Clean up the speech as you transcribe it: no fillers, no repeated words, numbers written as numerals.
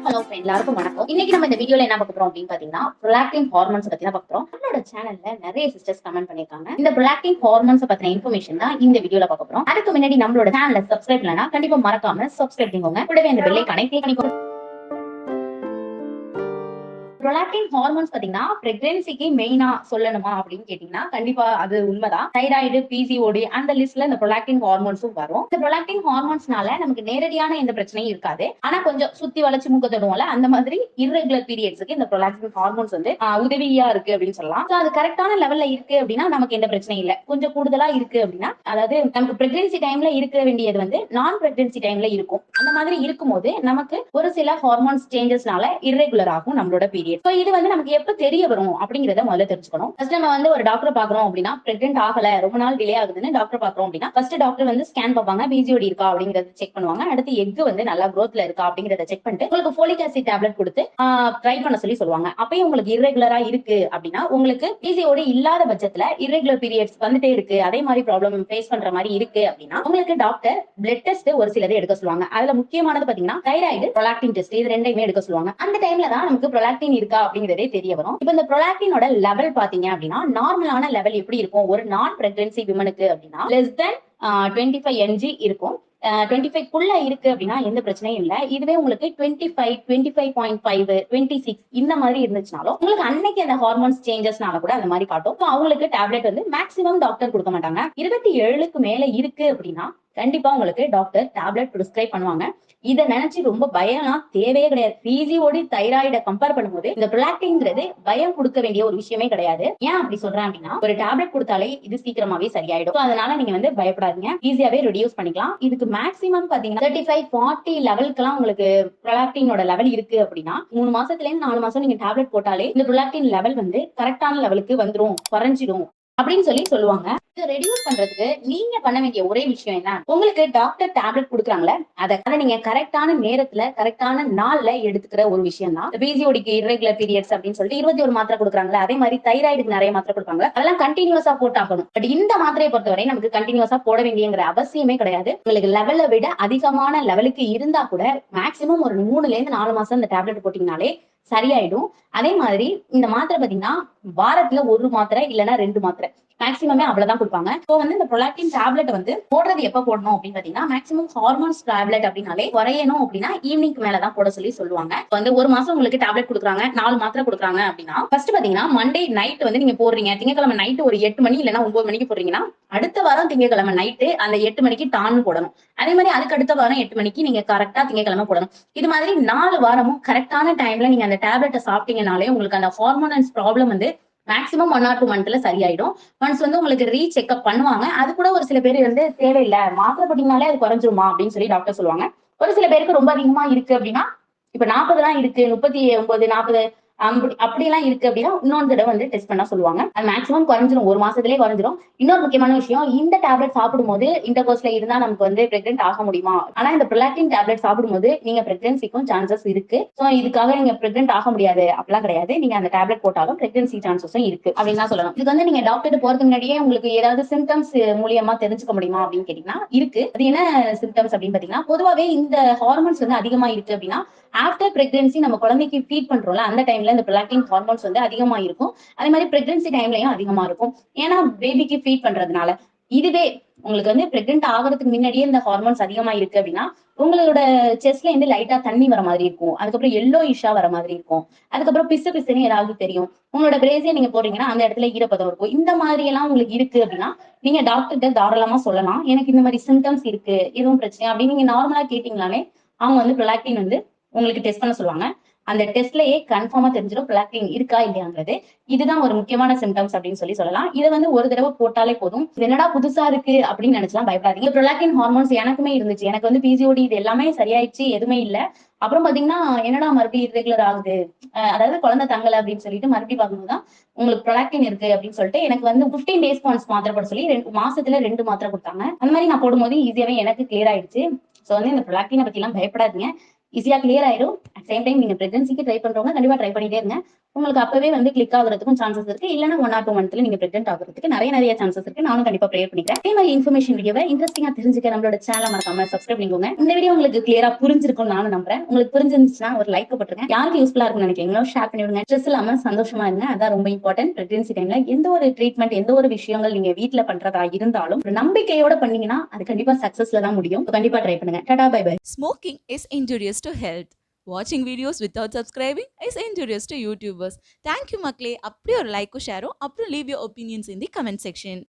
Hello எல்லாருக்கும் வணக்கம். இன்னைக்கு நம்ம இந்த வீடியோல என்ன பார்க்க போறோம் அப்படின்னு பாத்தீங்கன்னா ப்ரொலாக்டின் ஹார்மோன்ஸ் பத்தி தான் பார்க்க போறோம். நம்மளோட சேனல்ல நிறைய சிஸ்டர்ஸ் கமெண்ட் பண்ணிருக்காங்க. இந்த ப்ரொலாக்டின் ஹார்மோன்ஸ் பத்தின இன்ஃபர்மேஷன் தான் இந்த வீடியோல பார்க்க போறோம். அதுக்கு முன்னாடி நம்மளோட சேனலை சப்ஸ்கிரைப் பண்ணலனா கண்டிப்பா மறக்காம சப்ஸ்கிரைப் பண்ணிக்கோங்க. கூடவே அந்த பெல் ஐகானை கிளிக் பண்ணிக்கோங்க. ப்ரொலாக்டின் ஹார்மோன்ஸ் பாத்தீங்கன்னா பிரெக்னன்சிக்கு மெயினா சொல்லணுமா அப்படின்னு கேட்டீங்கன்னா கண்டிப்பா அது உண்மைதான். தைராய்டு, பிசிஓடி அந்த லிஸ்ட்ல இந்த ப்ரொலாக்டின் ஹார்மோன்ஸும் வரும். இந்த ப்ரொலாக்டின் ஹார்மோன்ஸ்னால நமக்கு நேரடியான எந்த பிரச்சனையும் இருக்காது. ஆனா கொஞ்சம் சுத்தி வளைச்சு மூக்க தொடுவோம்ல, அந்த மாதிரி இர்ரெகுலர் பீரியட்ஸ்க்கு இந்த ப்ரொலாக்டின் ஹார்மோன்ஸ் வந்து உதவியா இருக்கு அப்படின்னு சொல்லலாம். அது கரெக்டான லெவல்ல இருக்கு அப்படின்னா நமக்கு எந்த பிரச்சனையும் இல்லை. கொஞ்சம் கூடுதலா இருக்கு அப்படின்னா, அதாவது நமக்கு பிரெக்னன்சி டைம்ல இருக்க வேண்டியது வந்து நான் பிரெக்னன்சி டைம்ல இருக்கும். அந்த மாதிரி இருக்கும்போது நமக்கு ஒரு சில ஹார்மோன்ஸ் சேஞ்சஸ்னால இர்ரெகுலர் ஆகும் நம்மளோட பீரியட். இது வந்து நமக்கு எப்ப தெரிய வரும் அப்படிங்கறத முதல்ல தெரிஞ்சுக்கணும். ஃபர்ஸ்ட் நம்ம வந்து ஒரு டாக்டர் பாக்குறோம் அப்படின்னா, பிரெக்னென்ட் ஆகல, ரொம்ப நாள் டிலே ஆகுதுன்னு டாக்டர் பாக்குறோம் அப்படின்னா, ஃபர்ஸ்ட் டாக்டர் வந்து ஸ்கேன் பார்ப்பாங்க, பிசிஓடி இருக்கா அப்படிங்கறத செக் பண்ணுவாங்க. அடுத்து எக் வந்து நல்லா growthல இருக்கா அப்படிங்கறத செக் பண்ணிட்டு உங்களுக்கு ஃபோலிக் ஆசிட் டேப்லெட் கொடுத்து ட்ரை பண்ண சொல்லுவாங்க. அப்பயும் உங்களுக்கு இர்ரெகுலரா இருக்கு அப்படின்னா, உங்களுக்கு பிசிஓடி இல்லாத பட்சத்துல இர்ரெகுலர் பீரியட்ஸ் வந்துட்டே இருக்கு, அதே மாதிரி ப்ராப்ளம் ஃபேஸ் பண்ற மாதிரி இருக்கு அப்படின்னா உங்களுக்கு டாக்டர் பிளட் டெஸ்ட் ஒரு சிலதை எடுக்க சொல்லுவாங்க. அதுல முக்கியமானது பாத்தீங்கன்னா தைராய்டு, ப்ரொலாக்டின் டெஸ்ட், இது ரெண்டையுமே எடுக்க சொல்லுவாங்க. அந்த டைம்ல தான் நமக்கு ப்ரொலாக்டின் இருக்கா அப்படிங்கறதே தெரிய வரும். இப்ப இந்த ப்ரொலாக்டினோட லெவல் பாத்தீங்க அப்படின்னா நார்மலான லெவல் எப்படி இருக்கும் ஒரு நான் பிரெக்னன்சி விமனுக்கு அப்படின்னா லெஸ் தென் 25 mg இருக்கும். 25 குள்ள இருக்கு அப்படின்னா எந்த பிரச்சனையும் இல்ல. இதுவே உங்களுக்கு 25, 25.5, 26 இந்த மாதிரி இருந்துச்சுனாலும் உங்களுக்கு அன்னைக்கு அந்த ஹார்மோன்ஸ் சேஞ்சஸ்னால கூட அந்த மாதிரி காட்டும். அவங்களுக்கு டேப்லெட் வந்து மேக்ஸிமம் டாக்டர் கொடுக்க மாட்டாங்க. 27க்கு மேல இருக்கு அப்படின்னா கண்டிப்பா உங்களுக்கு டாக்டர் டேப்லெட் பிரிஸ்கிரைப் பண்ணுவாங்க. இதை நினைச்சு ரொம்ப பயம்லாம் தேவையே கிடையாது. பிசிஓடி, தைராய்டை கம்பேர் பண்ணும்போது இந்த ப்ரொலாக்டின்ங்கிறது பயம் கொடுக்க வேண்டிய ஒரு விஷயமே கிடையாது. ஏன் அப்படி சொல்றேன் அப்படின்னா, ஒரு டேப்லெட் கொடுத்தாலே இது சீக்கிரமாவே சரியாயிடும். அதனால நீங்க வந்து பயப்படாதீங்க, ஈஸியாவே ரெடியூஸ் பண்ணிக்கலாம். இதுக்கு மேக்ஸிமம் பாத்தீங்கன்னா 35, 40 லெவலுக்குலாம் உங்களுக்கு ப்ரொலாக்டினோட லெவல் இருக்கு அப்படின்னா 3 மாசத்துல இருந்து 4 மாசம் நீங்க டேப்லெட் போட்டாலே இந்த ப்ரொலாக்டின் லெவல் வந்து கரெக்டான லெவலுக்கு வந்துரும், குறைஞ்சிடும் அப்படின்னு சொல்லுவாங்க. இதை ரெடியூஸ் பண்றதுக்கு நீங்க பண்ண வேண்டிய ஒரே விஷயம் என்ன, உங்களுக்கு டாக்டர் டேப்லெட் கொடுக்குறாங்களே அதை நீங்க கரெக்டான நேரத்துல கரெக்டான நாள்ல எடுத்துக்கிற ஒரு விஷயம் தான். பிசிஓடிக்கு இர்ரெகுலர் பீரியட்ஸ் அப்படின்னு சொல்லிட்டு 21 மாத்திரை கொடுக்குறாங்களே, அதே மாதிரி தைராய்டுக்கு நிறைய மாத்திரை கொடுப்பாங்க. அதெல்லாம் கண்டினியூஸா போட்டாகணும். பட் இந்த மாத்திரையை பொறுத்தவரை நமக்கு கண்டினியூஸா போட வேண்டியங்கிற அவசியமே கிடையாது. உங்களுக்கு லெவலை விட அதிகமான லெவலுக்கு இருந்தா கூட மேக்சிமம் ஒரு 3ல இருந்து 4 மாசம் இந்த டேப்லெட் போட்டீங்கனாலே சரியாயிடும். அதே மாதிரி இந்த மாத்திரை பாத்தீங்கன்னா வாரத்துல 1 மாத்திரை இல்லைன்னா 2 மாத்திரை மேக்ஸிமமே அவ்வளவுதான் கொடுப்பாங்க. இப்போ வந்து இந்த ப்ரொலாக்டின் டேப்லெட் வந்து போடுறது எப்ப போடணும் அப்படின்னு பாத்தீங்கன்னா மேக்ஸிமம் ஹார்மோன்ஸ் டேப்லெட் அப்படின்னாலே குறையணும் அப்படின்னா ஈவினிங் மேலதான் போட சொல்லுவாங்க. வந்து ஒரு மாசம் உங்களுக்கு டேப்லெட் கொடுக்குறாங்க, 4 மாத்திரை கொடுக்குறாங்க அப்படின்னா ஃபர்ஸ்ட் பாத்தீங்கன்னா மண்டே நைட் வந்து நீங்க போடுறீங்க, திங்கக்கிழமை நைட்டு ஒரு 8 மணி இல்லைன்னா 9 மணிக்கு போடுறீங்கன்னா அடுத்த வாரம் திங்கக்கிழமை நைட்டு அந்த 8 மணிக்கு டான்னு போடணும். அதே மாதிரி அதுக்கு அடுத்த வாரம் 8 மணிக்கு நீங்க கரெக்டா திங்கக்கிழமை போடணும். இது மாதிரி 4 வாரமும் கரெக்டான டைம்ல நீங்க அந்த டேப்லெட்டை சாப்பிட்டீங்கனாலே உங்களுக்கு அந்த ஹார்மோனல்ஸ் ப்ராப்ளம் வந்து மேக்ஸிமம் 1 or 2 மந்த்ல சரியாயிடும். ஒன்ஸ் வந்து உங்களுக்கு ரீசெக்அப் பண்ணுவாங்க. அது கூட ஒரு சில பேர் வந்து தேவையில்லை, மாத்திரை போட்டீங்கனாலே அது குறைஞ்சிருமா அப்படின்னு சொல்லி டாக்டர் சொல்லுவாங்க. ஒரு சில பேருக்கு ரொம்ப அதிகமா இருக்கு அப்படின்னா இப்ப 40 தான் இருக்கு, 39, 40 அப்படி எல்லாம் இருக்கு அப்படின்னா இன்னொரு தடவை வந்து டெஸ்ட் பண்ண சொல்லுவாங்க. அது மேக்ஸிமம் குறைஞ்சிரும், ஒரு மாசத்துலயே குறைஞ்சிரும். இன்னொரு முக்கியமான விஷயம், இந்த டேப்லெட் சாப்பிடும்போது இன்டர்கோர்ஸ்ல இருந்தா நமக்கு வந்து பிரெக்னென்ட் ஆக முடியுமா, ஆனா இந்த ப்ரொலாக்டின் டேப்லெட் சாப்பிடும்போது நீங்க பிரெக்னன்சிக்கும் சான்சஸ் இருக்கு. சோ இதுக்காக நீங்க பிரெக்னென்ட் ஆக முடியாது அப்படிலாம் கிடையாது. நீங்க அந்த டேப்லெட் போட்டாலும் பிரெக்னன்சி சான்சஸும் இருக்கு அப்படின்னு தான் சொல்லணும். இதுக்கு வந்து நீங்க டாக்டர் போறதுக்கு முன்னாடியே உங்களுக்கு ஏதாவது சிம்டம்ஸ் மூலியமா தெரிஞ்சுக்க முடியுமா அப்படின்னு கேட்டீங்கன்னா இருக்கு. அது என்ன சிம்டம்ஸ் அப்படின்னு பாத்தீங்கன்னா, பொதுவாவே இந்த ஹார்மோன்ஸ் வந்து அதிகமா இருக்கு அப்படின்னா ஆஃப்டர் பிரெக்னன்சி நம்ம குழந்தைக்கு ஃபீட் பண்றோம்ல, அந்த டைம்ல இந்த ப்ரொலாக்டின் ஹார்மோன்ஸ் வந்து அதிகமா இருக்கும். அதே மாதிரி பிரெக்னன்சி டைம்லயும் அதிகமா இருக்கும். ஏன்னா பேபிக்கு ஃபீட் பண்றதுனால. இதுவே உங்களுக்கு வந்து பிரெக்னென்ட் ஆகிறதுக்கு முன்னாடியே இந்த ஹார்மோன்ஸ் அதிகமா இருக்கு அப்படின்னா உங்களோட செஸ்ட்ல இருந்து லைட்டா தண்ணி வர மாதிரி இருக்கும். அதுக்கப்புறம் எல்லோ இஷா வர மாதிரி இருக்கும். அதுக்கப்புறம் பிசு பிசுன்னு ஏதாவது தெரியும். உங்களோட பிரேசியை நீங்க போடுறீங்கன்னா அந்த இடத்துல ஈரப்பதம் இருக்கும். இந்த மாதிரி எல்லாம் உங்களுக்கு இருக்கு அப்படின்னா நீங்க டாக்டர்கிட்ட தாராளமா சொல்லலாம், எனக்கு இந்த மாதிரி சிம்டம்ஸ் இருக்கு, எதுவும் பிரச்சனை அப்படின்னு நீங்க நார்மலா கேட்டீங்கனாலே அவங்க வந்து ப்ரொலாக்டின் வந்து உங்களுக்கு டெஸ்ட் பண்ண சொல்லுவாங்க. அந்த டெஸ்ட்லயே கன்ஃபார்மா தெரிஞ்சிடும் ப்ரொலாக்டின் இருக்கா இல்லையாங்கிறது. இதுதான் ஒரு முக்கியமான சிம்டம்ஸ் அப்படின்னு சொல்லலாம். இதை வந்து ஒரு தடவை போட்டாலே போதும். இது என்னடா புதுசா இருக்கு அப்படின்னு நினைச்சலாம் பயப்படாதீங்க. ப்ரொலாக்டின் ஹார்மோன்ஸ் எனக்குமே இருந்துச்சு. எனக்கு வந்து பிசிஓடி இது எல்லாமே சரியாயிடுச்சு, எதுவுமே இல்ல. அப்புறம் பாத்தீங்கன்னா என்னடா மறுபடியும் இர்ரெகுலர் ஆகுது, அதாவது குழந்தை தங்கல அப்படின்னு சொல்லிட்டு மறுபடியும் பார்க்கும்போதுதான் உங்களுக்கு ப்ரொலாக்டின் இருக்கு அப்படின்னு சொல்லிட்டு எனக்கு வந்து 15 days ஒன்ஸ் மாத்திரை போட சொல்லி 2 மாசத்துல 2 மாத்திரை கொடுத்தாங்க. அந்த மாதிரி நான் போடும்போது ஈஸியாவே எனக்கு கிளியர் ஆயிடுச்சு. சோ வந்து இந்த ப்ரொலாக்டினை பத்தி எல்லாம் பயப்படாதீங்க, ஈஸியா கிளியர் ஆயிடும். அட் சேம் டைம் நீங்க பிரெக்னன்சிக்கு ட்ரை பண்றவங்க கண்டிப்பா ட்ரை பண்ணிட்டே இருங்க. உங்களுக்கு அப்பவே வந்து கிளிக் ஆகுறதுக்கும் சான்சஸ் இருக்கு. இல்லன்னா 1 ஆர் 2 மந்த்ல நீங்க பிரெக்னன்ட் ஆகுறதுக்கு நிறைய சான்சஸ் இருக்கு. நானும் கண்டிப்பா ப்ரே பண்ணிக்கிறேன். இதே மாதிரி இன்ஃபர்மேஷன் வீடியோவை இன்ட்ரெஸ்டிங்கா தெரிஞ்சுக்க நம்மளோட சேனலை மறக்காம சப்ஸ்கிரைப் பண்ணிக்கோங்க. இந்த வீடியோ உங்களுக்கு கிளியரா புரிஞ்சிருக்கும்னு நானும் நம்புறேன். உங்களுக்கு புரிஞ்சிருந்துச்சுன்னா ஒரு லைக் போட்டுருங்க. யாருக்கு யூஸ்ஃபுல்லா இருக்கும்னு நினைக்கிறீங்களோ ஷேர் பண்ணி விடுங்க. ஸ்ட்ரெஸ் இல்லாம சந்தோஷமா இருங்க. அதான் ரொம்ப இம்பார்ட்டன்ட். பிரெக்னன்சி டைம்ல எந்த ஒரு ட்ரீட்மெண்ட், எந்த ஒரு விஷயங்கள் நீங்க வீட்ல பண்றதா இருந்தாலும் ஒரு நம்பிக்கையோட பண்ணீங்கன்னா அது கண்டிப்பா சக்சஸ்ல தான் முடியும். கண்டிப்பா ட்ரை பண்ணுங்க. Tata bye bye. Smoking is injurious to health. Watching videos without subscribing is injurious to YouTubers. Thank you, Makle. அப்படியே ஒரு லைக்கும் ஷேரும் அப்புறம் leave your opinions in the comment section.